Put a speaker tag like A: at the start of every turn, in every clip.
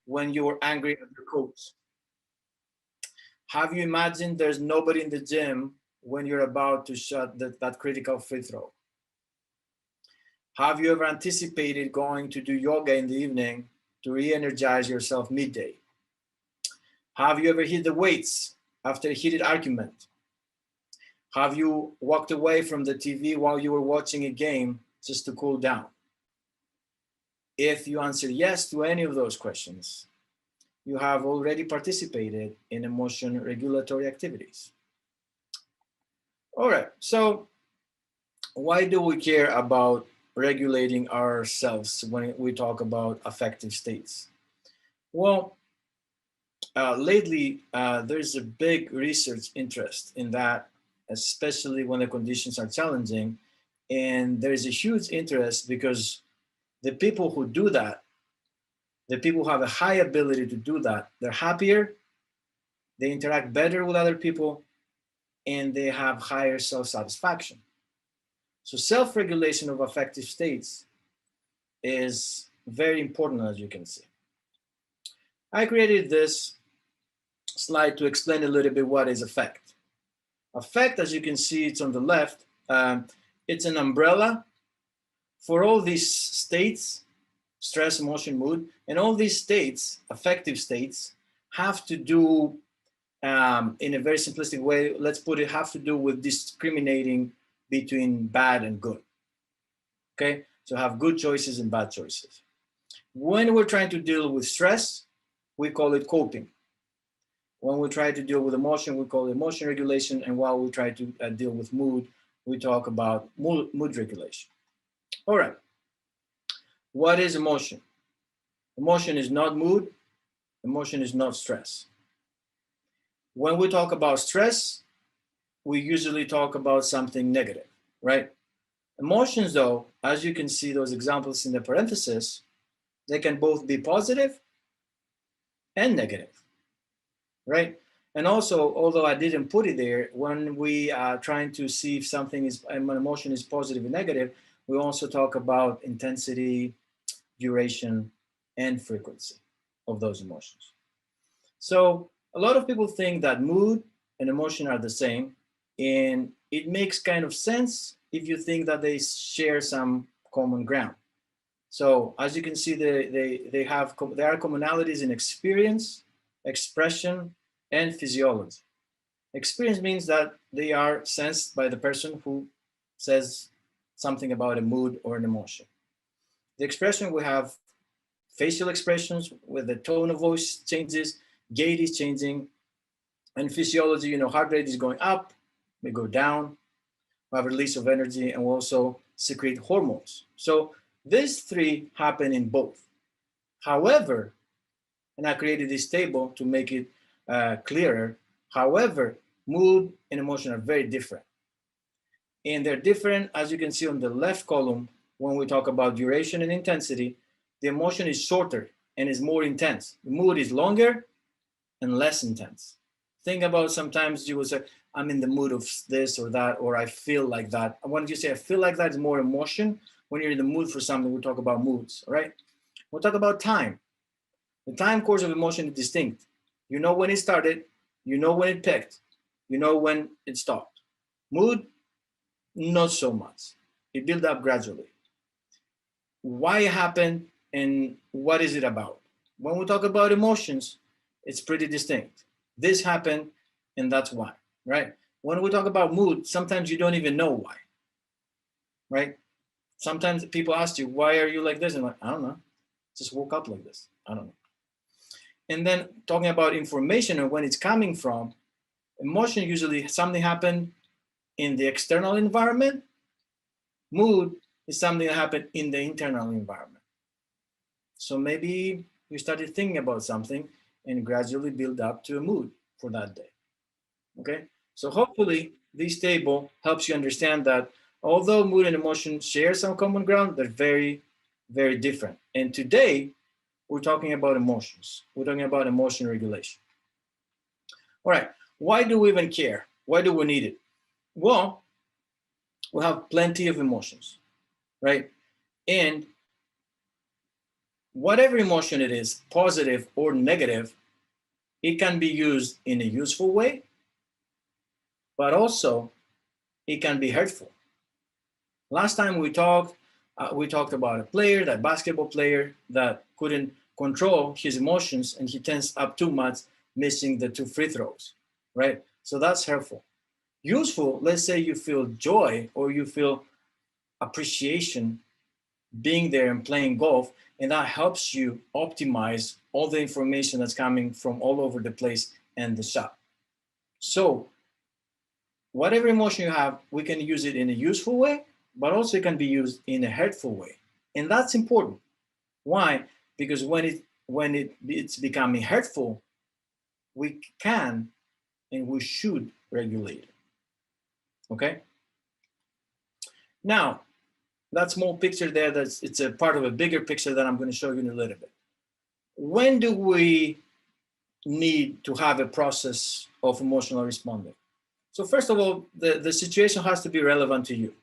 A: when you were angry at your coach? Have you imagined there's nobody in the gym when you're about to shot that critical free throw? Have you ever anticipated going to do yoga in the evening to re-energize yourself midday? Have you ever hit the weights after a heated argument? Have you walked away from the TV while you were watching a game just to cool down? If you answer yes to any of those questions, you have already participated in emotion regulatory activities. All right, so why do we care about regulating ourselves when we talk about affective states? Well, lately, there's a big research interest in that, especially when the conditions are challenging. And there's a huge interest because the people who do that, the people who have a high ability to do that, they're happier, they interact better with other people, and they have higher self-satisfaction. So self-regulation of affective states is very important, as you can see. I created this slide to explain a little bit what is affect. Affect, as you can see, it's on the left. It's an umbrella for all these states, stress, emotion, mood, and all these states, affective states, have to do, in a very simplistic way, let's put it, have to do with discriminating between bad and good. Okay, so have good choices and bad choices. When we're trying to deal with stress, we call it coping. When we try to deal with emotion, we call it emotion regulation. And while we try to deal with mood, we talk about mood regulation. All right. What is emotion? Emotion is not mood. Emotion is not stress. When we talk about stress, we usually talk about something negative, right? Emotions, though, as you can see those examples in the parenthesis, they can both be positive and negative, right? And also, although I didn't put it there, when we are trying to see if something is, an emotion is positive or negative, we also talk about intensity, duration, and frequency of those emotions. So a lot of people think that mood and emotion are the same, and it makes kind of sense if you think that they share some common ground. So as you can see, there are commonalities in experience, expression, and physiology. Experience means that they are sensed by the person who says something about a mood or an emotion. The expression, we have facial expressions where the tone of voice changes, gait is changing, and physiology, heart rate is going up, may go down, we have release of energy, and we also secrete hormones. So these three happen in both. However, and I created this table to make it clearer. However, mood and emotion are very different. And they're different, as you can see on the left column, when we talk about duration and intensity, the emotion is shorter and is more intense. The mood is longer and less intense. Think about sometimes you will say, I'm in the mood of this or that, or I feel like that. And when you say I feel like that, is more emotion. When you're in the mood for something, we talk about moods, right? We'll talk about time. The time course of emotion is distinct. You know when it started, you know when it peaked, you know when it stopped. Mood, not so much. It builds up gradually. Why it happened and what is it about? When we talk about emotions, it's pretty distinct. This happened and that's why, right? When we talk about mood, sometimes you don't even know why, right? Sometimes people ask you, why are you like this? And I'm like, I don't know. Just woke up like this. I don't know. And then talking about information and when it's coming from, emotion usually something happened in the external environment. Mood is something that happened in the internal environment. So maybe you started thinking about something and gradually build up to a mood for that day. Okay, so hopefully this table helps you understand that although mood and emotion share some common ground, they're very, very different. And today we're talking about emotions. We're talking about emotion regulation. All right, why do we even care? Why do we need it? Well, we have plenty of emotions, right? And whatever emotion it is, positive or negative, it can be used in a useful way, but also it can be hurtful. Last time we talked about a player, that basketball player that couldn't control his emotions and he tensed up too much, missing the 2 free throws, right? So that's hurtful. Useful, let's say you feel joy or you feel appreciation being there and playing golf, and that helps you optimize all the information that's coming from all over the place and the shot. So whatever emotion you have, we can use it in a useful way, but also it can be used in a hurtful way. And that's important. Why? Because when it's becoming hurtful, we can and we should regulate it. Okay? Now, that small picture there, it's a part of a bigger picture that I'm going to show you in a little bit. When do we need to have a process of emotional responding? So first of all, the situation has to be relevant to you.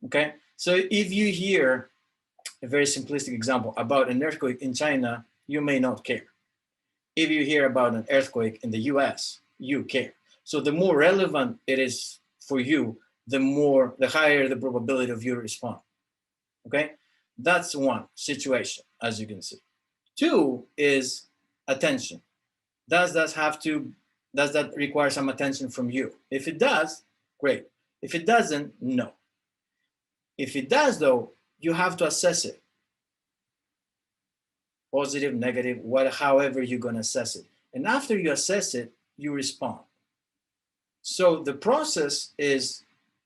A: Okay? So if you hear a very simplistic example about an earthquake in China, you may not care. If you hear about an earthquake in the US, you care. So the more relevant it is for you, the higher the probability of you to respond. Okay? That's one situation, as you can see. 2 is attention. Does that require some attention from you? If it does, great. If it doesn't, no. If it does, though, you have to assess it. Positive, negative, however you're going to assess it. And after you assess it, you respond. So the process is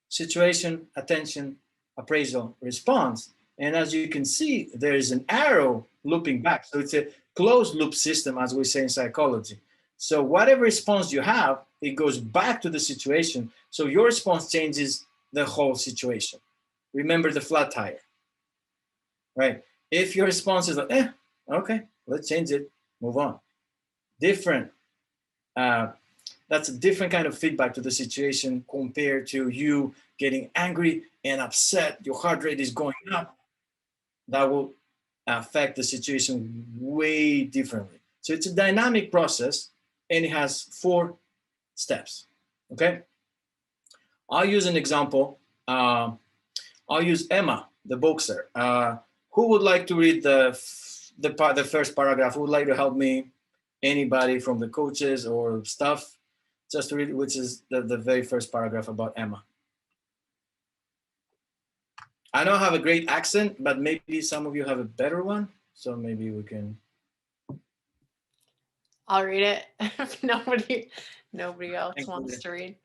A: situation, attention, appraisal, response. And as you can see, there is an arrow looping back. So it's a closed loop system, as we say in psychology. So whatever response you have, it goes back to the situation. So your response changes the whole situation. Remember the flat tire, right? If your response is like, okay, let's change it, move on. Different. That's a different kind of feedback to the situation compared to you getting angry and upset. Your heart rate is going up. That will affect the situation way differently. So it's a dynamic process and it has 4 steps. Okay. I'll use an example. I'll use Emma, the boxer. Who would like to read the first paragraph? Who would like to help me? Anybody from the coaches or staff? Just to read, which is the very first paragraph about Emma. I don't have a great accent, but maybe some of you have a better one. So maybe we can.
B: I'll read it. If nobody else wants to read.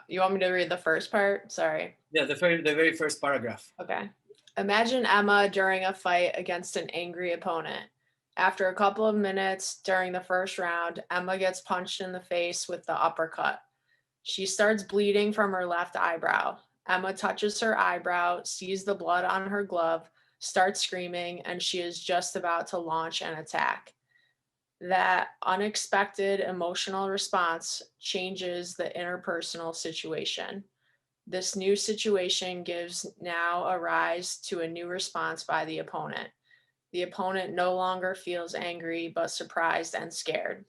B: You want me to read the first part? Sorry.
A: Yeah, the very first paragraph.
B: Okay. Imagine Emma during a fight against an angry opponent. After a couple of minutes during the first round, Emma gets punched in the face with the uppercut. She starts bleeding from her left eyebrow. Emma touches her eyebrow, sees the blood on her glove, starts screaming, and she is just about to launch an attack. That unexpected emotional response changes the interpersonal situation. This new situation gives now a rise to a new response by the opponent. The opponent no longer feels angry, but surprised and scared.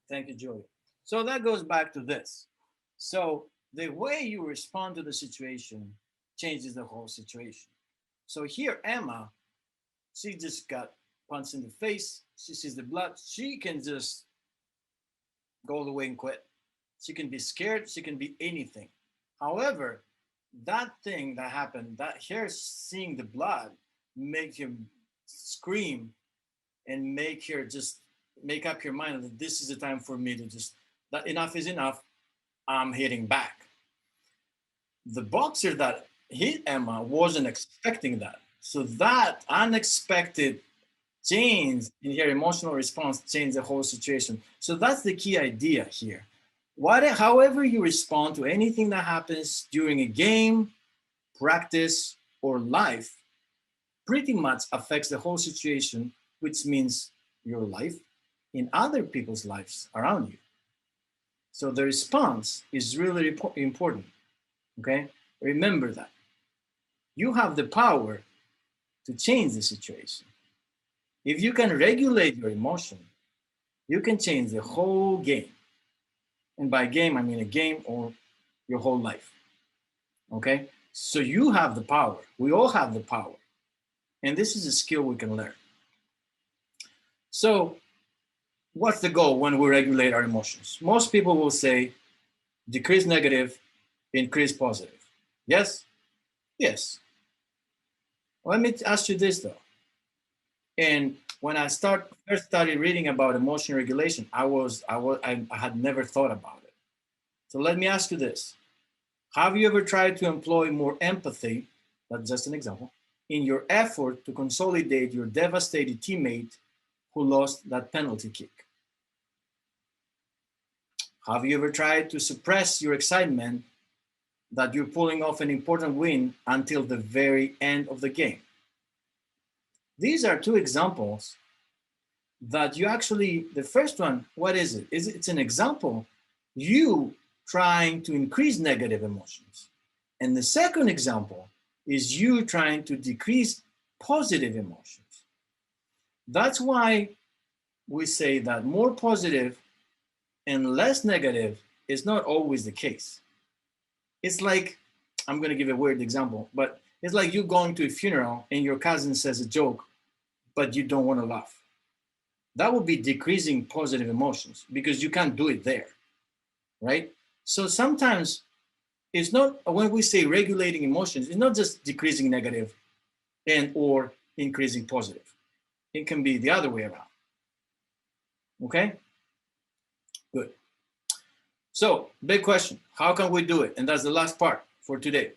A: Thank you, Joey. So that goes back to this. So the way you respond to the situation changes the whole situation. So here, Emma, she just got punched in the face. She sees the blood. She can just go away and quit. She can be scared. She can be anything. However, that thing that happened, that her seeing the blood, make him scream and make her just make up your mind that this is the time for me to just, that enough is enough. I'm hitting back. The boxer that hit Emma wasn't expecting that. So that unexpected change in her emotional response changed the whole situation. So that's the key idea here. However you respond to anything that happens during a game, practice, or life, pretty much affects the whole situation, which means your life in other people's lives around you. So the response is really important. Okay, remember that you have the power to change the situation. If you can regulate your emotion, you can change the whole game. And by game, I mean a game or your whole life. Okay? So you have the power. We all have the power. And this is a skill we can learn. So, what's the goal when we regulate our emotions? Most people will say decrease negative, increase positive. Yes? Yes. Let me ask you this though. And when I first started reading about emotion regulation, I had never thought about it. So let me ask you this. Have you ever tried to employ more empathy, that's just an example, in your effort to consolidate your devastated teammate who lost that penalty kick? Have you ever tried to suppress your excitement that you're pulling off an important win until the very end of the game? These are two examples that you actually, the first one, what is it? It's an example, you trying to increase negative emotions. And the second example is you trying to decrease positive emotions. That's why we say that more positive and less negative is not always the case. It's like, I'm going to give a weird example, but it's like you going to a funeral and your cousin says a joke, but you don't want to laugh. That would be decreasing positive emotions because you can't do it there, right? So sometimes it's not, when we say regulating emotions, it's not just decreasing negative and or increasing positive. It can be the other way around. Okay? Good. So, big question. How can we do it? And that's the last part for today.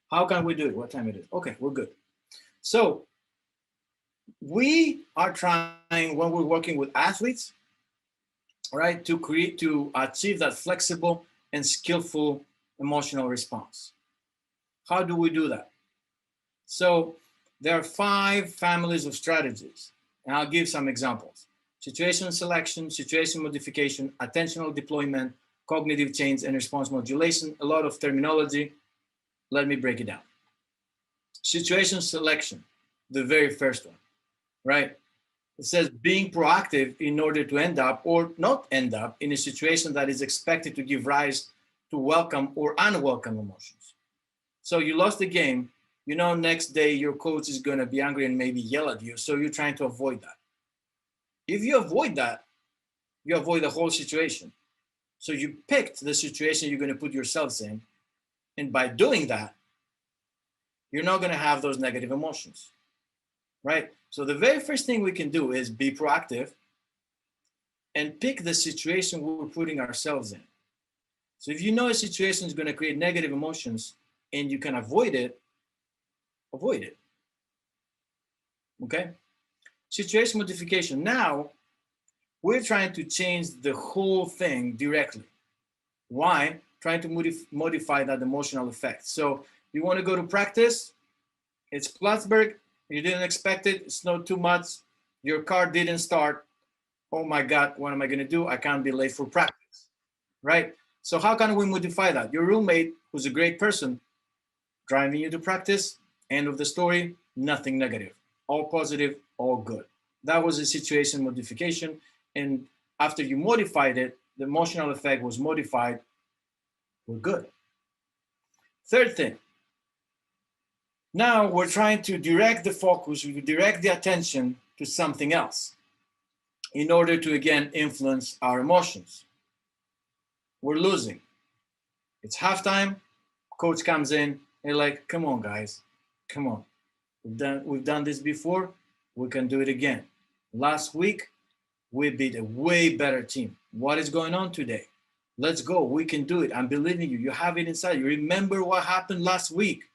A: How can we do it? What time it is? Okay, we're good. So, we are trying, when we're working with athletes, right, to achieve that flexible and skillful emotional response. How do we do that? So there are 5 families of strategies, and I'll give some examples. Situation selection, situation modification, attentional deployment, cognitive change, and response modulation. A lot of terminology. Let me break it down. Situation selection, the very first one, right? It says being proactive in order to end up or not end up in a situation that is expected to give rise to welcome or unwelcome emotions. So you lost the game, you know, next day your coach is going to be angry and maybe yell at you. So you're trying to avoid that. If you avoid that, you avoid the whole situation. So you picked the situation you're going to put yourselves in. And by doing that, you're not going to have those negative emotions, right? So the very first thing we can do is be proactive and pick the situation we're putting ourselves in. So if you know a situation is going to create negative emotions and you can avoid it, avoid it. Okay? Situation modification. Now, we're trying to change the whole thing directly. Why? Trying to modify that emotional effect. So you want to go to practice, it's Plattsburgh, you didn't expect it, it snowed too much, your car didn't start. Oh my God, what am I going to do? I can't be late for practice, right? So how can we modify that? Your roommate, who's a great person, driving you to practice, end of the story, nothing negative, all positive, all good. That was a situation modification. And after you modified it, the emotional effect was modified, we're good. Third thing, now we're trying to direct the focus, we direct the attention to something else in order to, again, influence our emotions. We're losing. It's halftime, coach comes in, they're like, come on, guys, come on. We've done this before, we can do it again. Last week, we beat a way better team. What is going on today? Let's go, we can do it. I'm believing you, you have it inside. You remember what happened last week,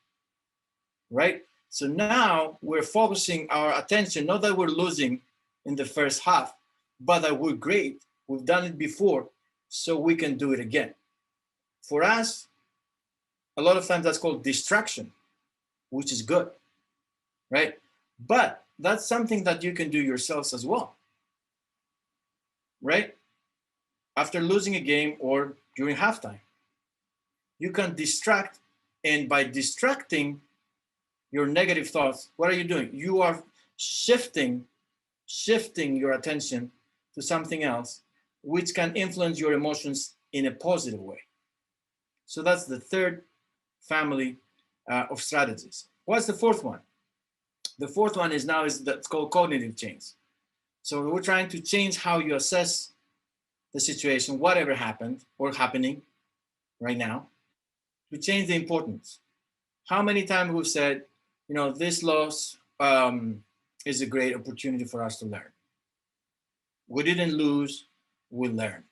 A: right? So now we're focusing our attention, not that we're losing in the first half, but that we're great, we've done it before, so we can do it again. For us, a lot of times that's called distraction, which is good, right? But that's something that you can do yourselves as well, right? After losing a game or during halftime, you can distract, and by distracting, your negative thoughts, what are you doing? You are shifting your attention to something else, which can influence your emotions in a positive way. So that's the third family of strategies. What's the fourth one? The fourth one is that's called cognitive change. So we're trying to change how you assess the situation, whatever happened or happening right now, to change the importance. How many times we've said, this loss is a great opportunity for us to learn. We didn't lose, we learned.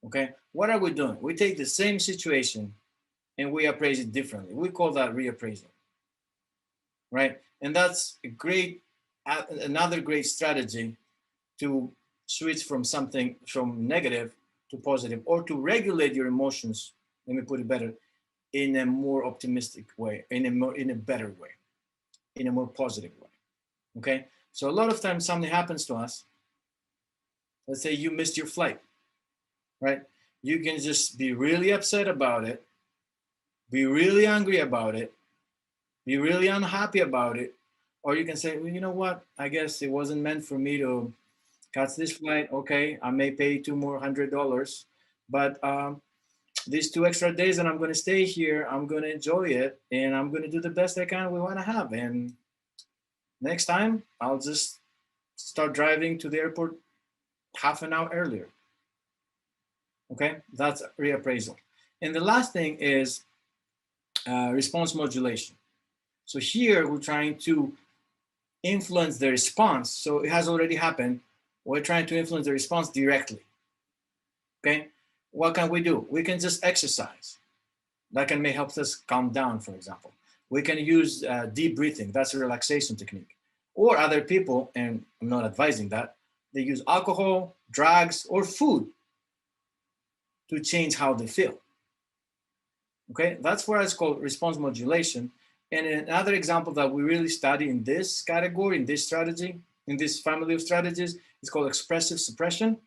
A: Okay, what are we doing? We take the same situation and we appraise it differently. We call that reappraising, right? And that's another great strategy to switch from negative to positive, or to regulate your emotions. Let me put it better, in a more optimistic way, in a better way, in a more positive way. Okay, so a lot of times something happens to us. Let's say you missed your flight, right? You can just be really upset about it, be really angry about it, be really unhappy about it, or you can say, well, you know what? I guess it wasn't meant for me to catch this flight. Okay, I may pay $200, but these 2 extra days that I'm going to stay here, I'm going to enjoy it, and I'm going to do the best I can with what I have. And next time, I'll just start driving to the airport half an hour earlier. Okay, that's reappraisal. And the last thing is response modulation. So here we're trying to influence the response. So it has already happened. We're trying to influence the response directly. Okay, what can we do? We can just exercise. That can may help us calm down, for example. We can use deep breathing. That's a relaxation technique. Or other people, and I'm not advising that, they use alcohol, drugs, or food to change how they feel. Okay, that's why it's called response modulation. And another example that we really study in this category, in this strategy, in this family of strategies, is called expressive suppression,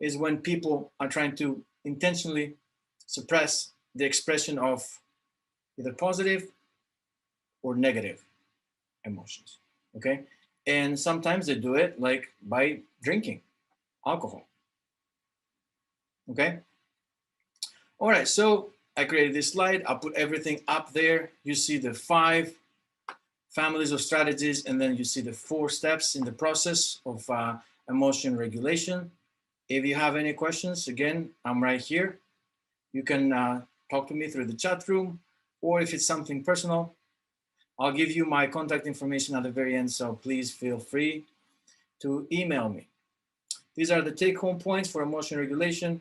A: is when people are trying to intentionally suppress the expression of either positive or negative emotions, okay? And sometimes they do it like by drinking alcohol, okay? All right, so I created this slide. I'll put everything up there. You see the 5 families of strategies, and then you see the 4 steps in the process of emotion regulation. If you have any questions, again, I'm right here. You can talk to me through the chat room, or if it's something personal, I'll give you my contact information at the very end, so please feel free to email me. These are the take-home points for emotion regulation.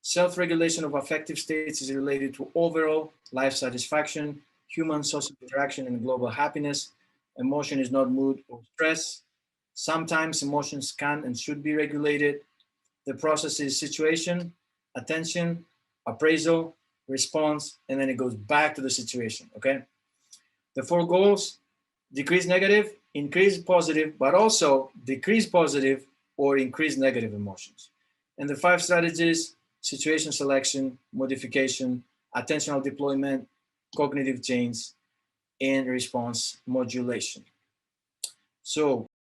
A: Self-regulation of affective states is related to overall life satisfaction, human social interaction, and global happiness. Emotion is not mood or stress. Sometimes emotions can and should be regulated. The process is situation, attention, appraisal, response, and then it goes back to the situation, okay? The 4 goals: decrease negative, increase positive, but also decrease positive or increase negative emotions. And the 5 strategies: situation selection, modification, attentional deployment, cognitive change, and response modulation. So